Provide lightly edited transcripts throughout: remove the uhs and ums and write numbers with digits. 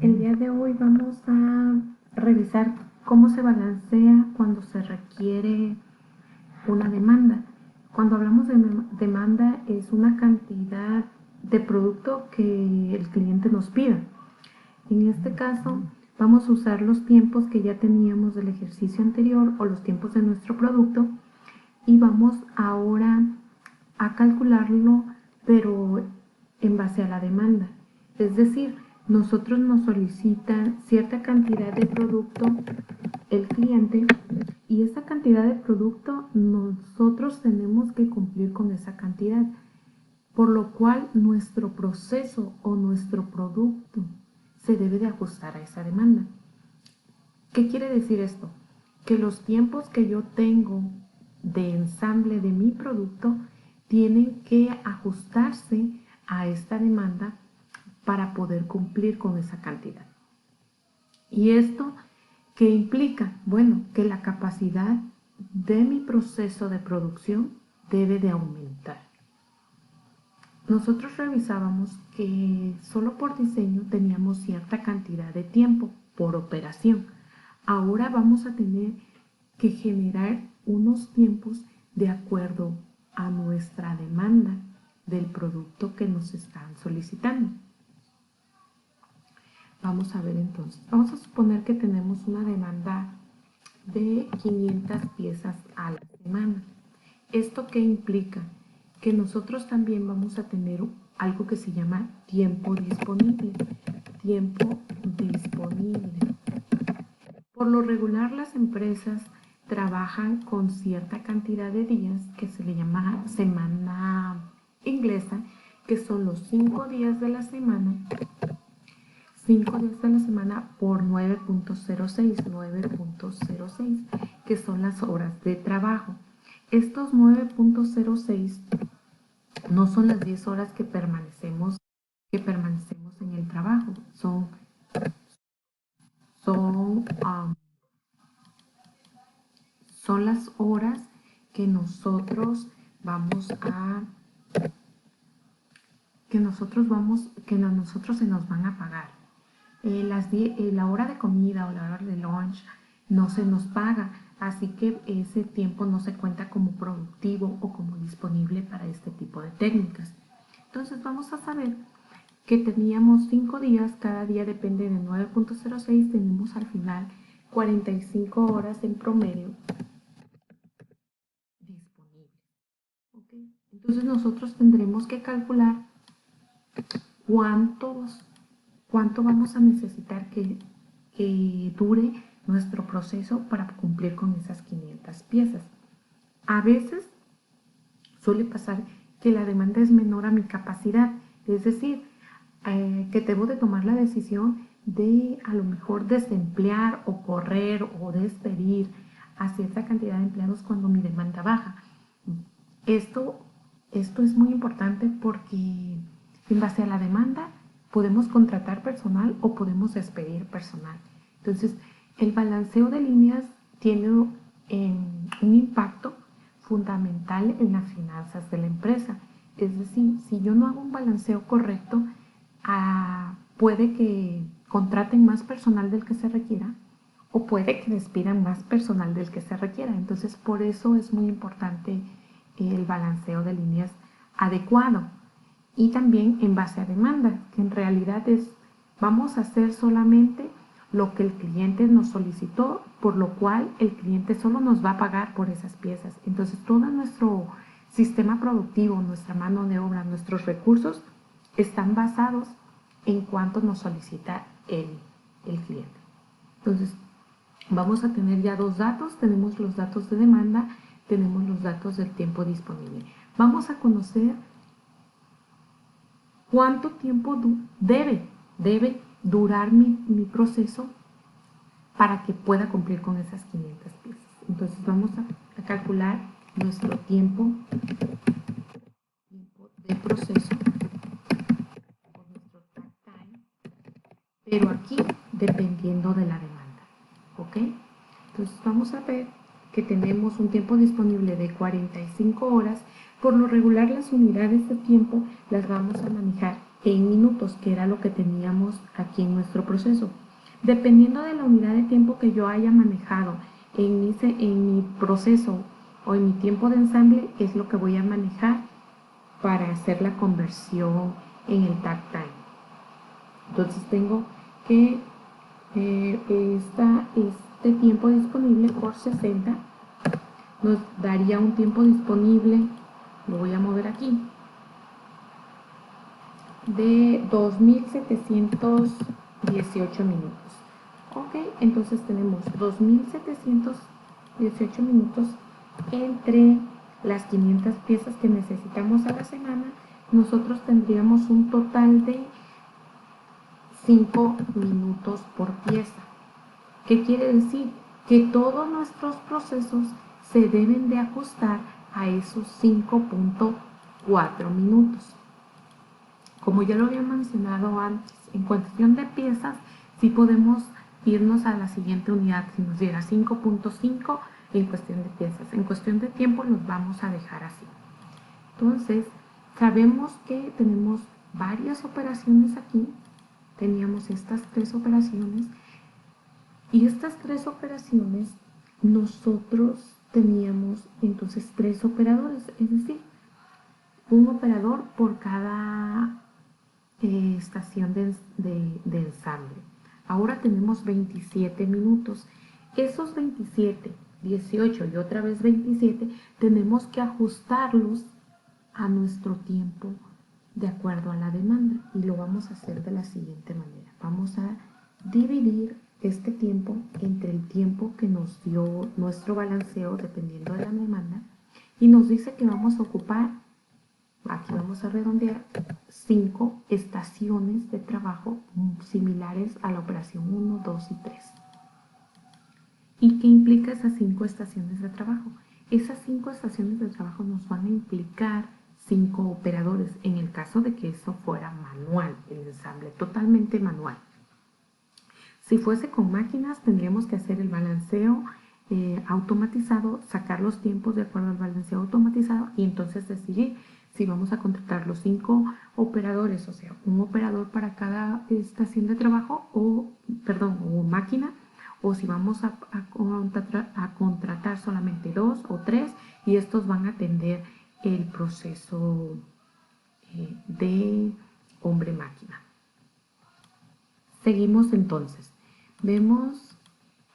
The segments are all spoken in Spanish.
El día de hoy vamos a revisar cómo se balancea cuando se requiere una demanda. Cuando hablamos de demanda es una cantidad de producto que el cliente nos pida. En este caso vamos a usar los tiempos que ya teníamos del ejercicio anterior o los tiempos de nuestro producto y vamos ahora a calcularlo pero en base a la demanda. Es decir, nosotros nos solicitan cierta cantidad de producto el cliente y esa cantidad de producto nosotros tenemos que cumplir con esa cantidad, por lo cual nuestro proceso o nuestro producto se debe de ajustar a esa demanda. ¿Qué quiere decir esto? Que los tiempos que yo tengo de ensamble de mi producto tienen que ajustarse a esta demanda para poder cumplir con esa cantidad. ¿Y esto qué implica? Bueno, que la capacidad de mi proceso de producción debe de aumentar. Nosotros revisábamos que solo por diseño teníamos cierta cantidad de tiempo por operación. Ahora vamos a tener que generar unos tiempos de acuerdo a nuestra demanda del producto que nos están solicitando. Vamos a ver entonces, vamos a suponer que tenemos una demanda de 500 piezas a la semana. ¿Esto qué implica? Que nosotros también vamos a tener algo que se llama tiempo disponible. Tiempo disponible. Por lo regular las empresas trabajan con cierta cantidad de días que se le llama semana inglesa, que son los 5 días de la semana. 5 días de la semana por 9.06, que son las horas de trabajo. Estos 9.06 no son las 10 horas que permanecemos en el trabajo, son las horas que nosotros se nos van a pagar. La hora de comida o la hora de lunch no se nos paga, así que ese tiempo no se cuenta como productivo o como disponible para este tipo de técnicas. Entonces vamos a saber que teníamos 5 días, cada día depende de 9.06, tenemos al final 45 horas en promedio disponibles. ¿Okay? Entonces nosotros tendremos que calcular cuánto vamos a necesitar que dure nuestro proceso para cumplir con esas 500 piezas. A veces suele pasar que la demanda es menor a mi capacidad, es decir, que debo de tomar la decisión de a lo mejor desemplear o correr o despedir a cierta cantidad de empleados cuando mi demanda baja. Esto es muy importante porque en base a la demanda podemos contratar personal o podemos despedir personal. Entonces, el balanceo de líneas tiene un impacto fundamental en las finanzas de la empresa. Es decir, si yo no hago un balanceo correcto, puede que contraten más personal del que se requiera o puede que despidan más personal del que se requiera. Entonces, por eso es muy importante el balanceo de líneas adecuado. Y también en base a demanda, que en realidad vamos a hacer solamente lo que el cliente nos solicitó, por lo cual el cliente solo nos va a pagar por esas piezas. Entonces todo nuestro sistema productivo, nuestra mano de obra, nuestros recursos están basados en cuánto nos solicita el cliente. Entonces vamos a tener ya dos datos, tenemos los datos de demanda, tenemos los datos del tiempo disponible. Vamos a conocer cuánto tiempo debe durar mi proceso para que pueda cumplir con esas 500 piezas. Entonces vamos a calcular nuestro tiempo de proceso, o nuestro takt time, pero aquí dependiendo de la demanda. ¿Ok? Entonces vamos a ver que tenemos un tiempo disponible de 45 horas. Por lo regular las unidades de tiempo las vamos a manejar en minutos, que era lo que teníamos aquí en nuestro proceso. Dependiendo de la unidad de tiempo que yo haya manejado en mi proceso o en mi tiempo de ensamble, es lo que voy a manejar para hacer la conversión en el takt time. Entonces tengo que este tiempo disponible por 60 nos daría un tiempo disponible, lo voy a mover aquí, de 2718 minutos. Ok, entonces tenemos 2718 minutos entre las 500 piezas que necesitamos a la semana. Nosotros tendríamos un total de 5 minutos por pieza. ¿Qué quiere decir? Que todos nuestros procesos se deben de ajustar a esos 5.4 minutos. Como ya lo había mencionado antes, en cuestión de piezas, sí podemos irnos a la siguiente unidad si nos diera 5.5 en cuestión de piezas. En cuestión de tiempo los vamos a dejar así. Entonces, sabemos que tenemos varias operaciones aquí. Teníamos estas 3 operaciones. Y estas 3 operaciones, nosotros teníamos entonces 3 operadores, es decir, un operador por cada estación de ensamble. Ahora tenemos 27 minutos. Esos 27, 18 y otra vez 27, tenemos que ajustarlos a nuestro tiempo de acuerdo a la demanda. Y lo vamos a hacer de la siguiente manera. Vamos a dividir este tiempo entre el tiempo que nos dio nuestro balanceo dependiendo de la demanda. Y nos dice que vamos a ocupar, aquí vamos a redondear, 5 estaciones de trabajo similares a la operación 1, 2 y 3. ¿Y qué implica esas 5 estaciones de trabajo? Esas 5 estaciones de trabajo nos van a implicar 5 operadores, en el caso de que eso fuera manual, el ensamble totalmente manual. Si fuese con máquinas, tendríamos que hacer el balanceo automatizado, sacar los tiempos de acuerdo al balanceo automatizado y entonces decidir si vamos a contratar los 5 operadores, o sea, un operador para cada estación de trabajo o máquina, o si vamos a contratar solamente 2 o 3 y estos van a atender el proceso de hombre-máquina. Seguimos entonces. Vemos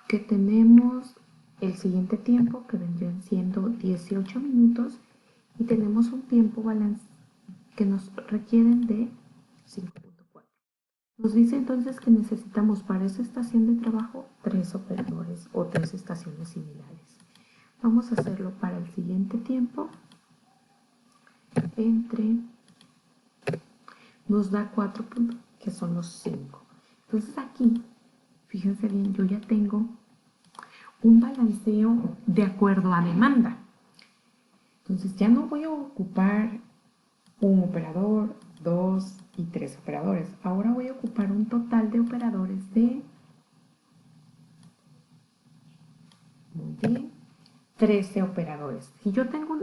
que tenemos el siguiente tiempo que vendrían siendo 18 minutos y tenemos un tiempo balance que nos requieren de 5.4. Nos dice entonces que necesitamos para esa estación de trabajo 3 operadores o 3 estaciones similares. Vamos a hacerlo para el siguiente tiempo nos da 4 puntos, que son los 5. Entonces aquí, fíjense bien, yo ya tengo un balanceo de acuerdo a demanda. Entonces ya no voy a ocupar un operador, 2 y 3 operadores. Ahora voy a ocupar un total de operadores de 13 operadores. Si yo tengo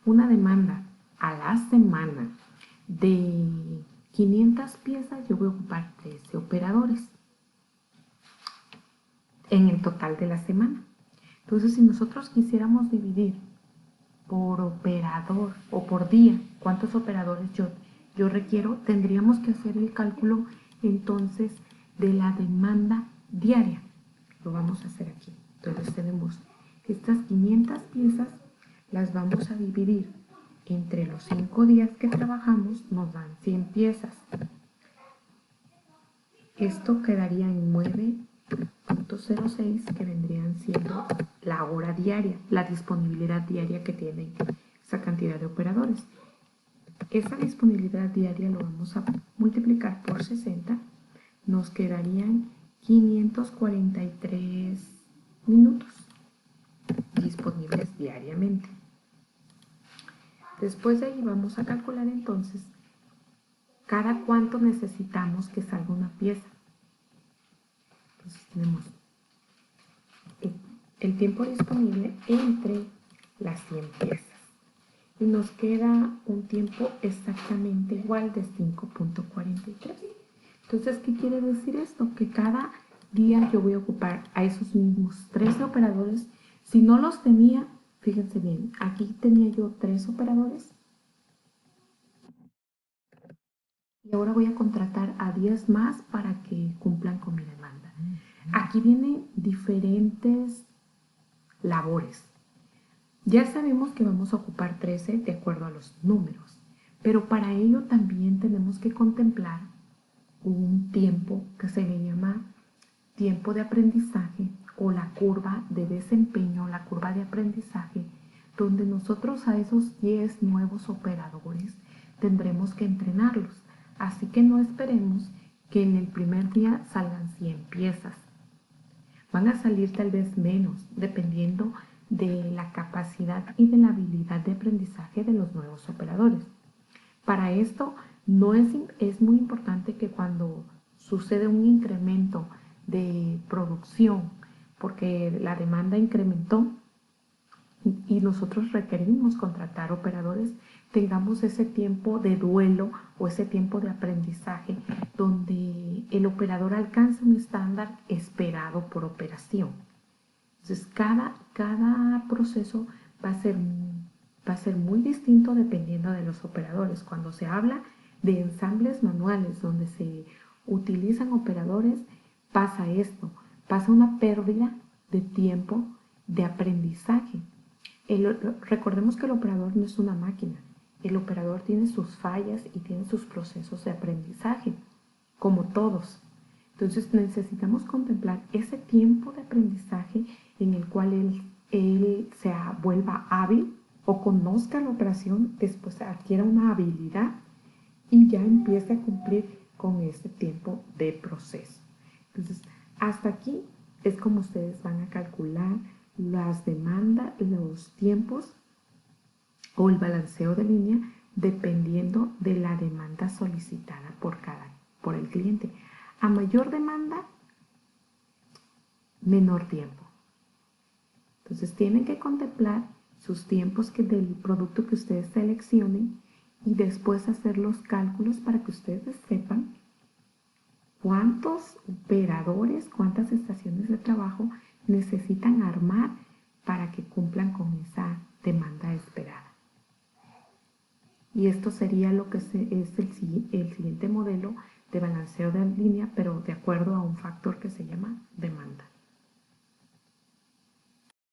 una demanda a la semana de 500 piezas, yo voy a ocupar 13 operadores en el total de la semana. Entonces, si nosotros quisiéramos dividir por operador o por día cuántos operadores yo requiero, tendríamos que hacer el cálculo entonces de la demanda diaria. Lo vamos a hacer aquí. Entonces tenemos estas 500 piezas, las vamos a dividir entre los 5 días que trabajamos, nos dan 100 piezas. Esto quedaría en 9.06, que vendrían siendo la hora diaria, la disponibilidad diaria que tienen esa cantidad de operadores. Esa disponibilidad diaria lo vamos a multiplicar por 60, nos quedarían 543 minutos disponibles diariamente. Después de ahí vamos a calcular entonces cada cuánto necesitamos que salga una pieza. Entonces tenemos el tiempo disponible entre las 100 piezas. y nos queda un tiempo exactamente igual de 5.43. Entonces, ¿qué quiere decir esto? Que cada día yo voy a ocupar a esos mismos 13 operadores. Si no los tenía, fíjense bien, aquí tenía yo 3 operadores y ahora voy a contratar a 10 más para que cumplan con mi demanda. Aquí vienen diferentes labores. Ya sabemos que vamos a ocupar 13 de acuerdo a los números, pero para ello también tenemos que contemplar un tiempo que se le llama tiempo de aprendizaje o la curva de desempeño, la curva de aprendizaje, donde nosotros a esos 10 nuevos operadores tendremos que entrenarlos. Así que no esperemos que en el primer día salgan 100 piezas. Van a salir tal vez menos, dependiendo de la capacidad y de la habilidad de aprendizaje de los nuevos operadores. Para esto es muy importante que cuando sucede un incremento de producción, porque la demanda incrementó y nosotros requerimos contratar operadores, tengamos ese tiempo de duelo o ese tiempo de aprendizaje donde el operador alcance un estándar esperado por operación. Entonces, cada proceso va a ser muy distinto dependiendo de los operadores. Cuando se habla de ensambles manuales donde se utilizan operadores, pasa esto, pasa una pérdida de tiempo de aprendizaje. Recordemos que el operador no es una máquina. El operador tiene sus fallas y tiene sus procesos de aprendizaje, como todos. Entonces necesitamos contemplar ese tiempo de aprendizaje en el cual él se vuelva hábil o conozca la operación, después adquiera una habilidad y ya empiece a cumplir con ese tiempo de proceso. Entonces, hasta aquí es como ustedes van a calcular las demandas, los tiempos o el balanceo de línea dependiendo de la demanda solicitada por el cliente. A mayor demanda, menor tiempo. Entonces tienen que contemplar sus tiempos del producto que ustedes seleccionen y después hacer los cálculos para que ustedes sepan cuántos operadores, cuántas estaciones de trabajo necesitan armar para que cumplan con esa demanda esperada. Y esto sería lo que es el siguiente modelo de balanceo de línea, pero de acuerdo a un factor que se llama demanda.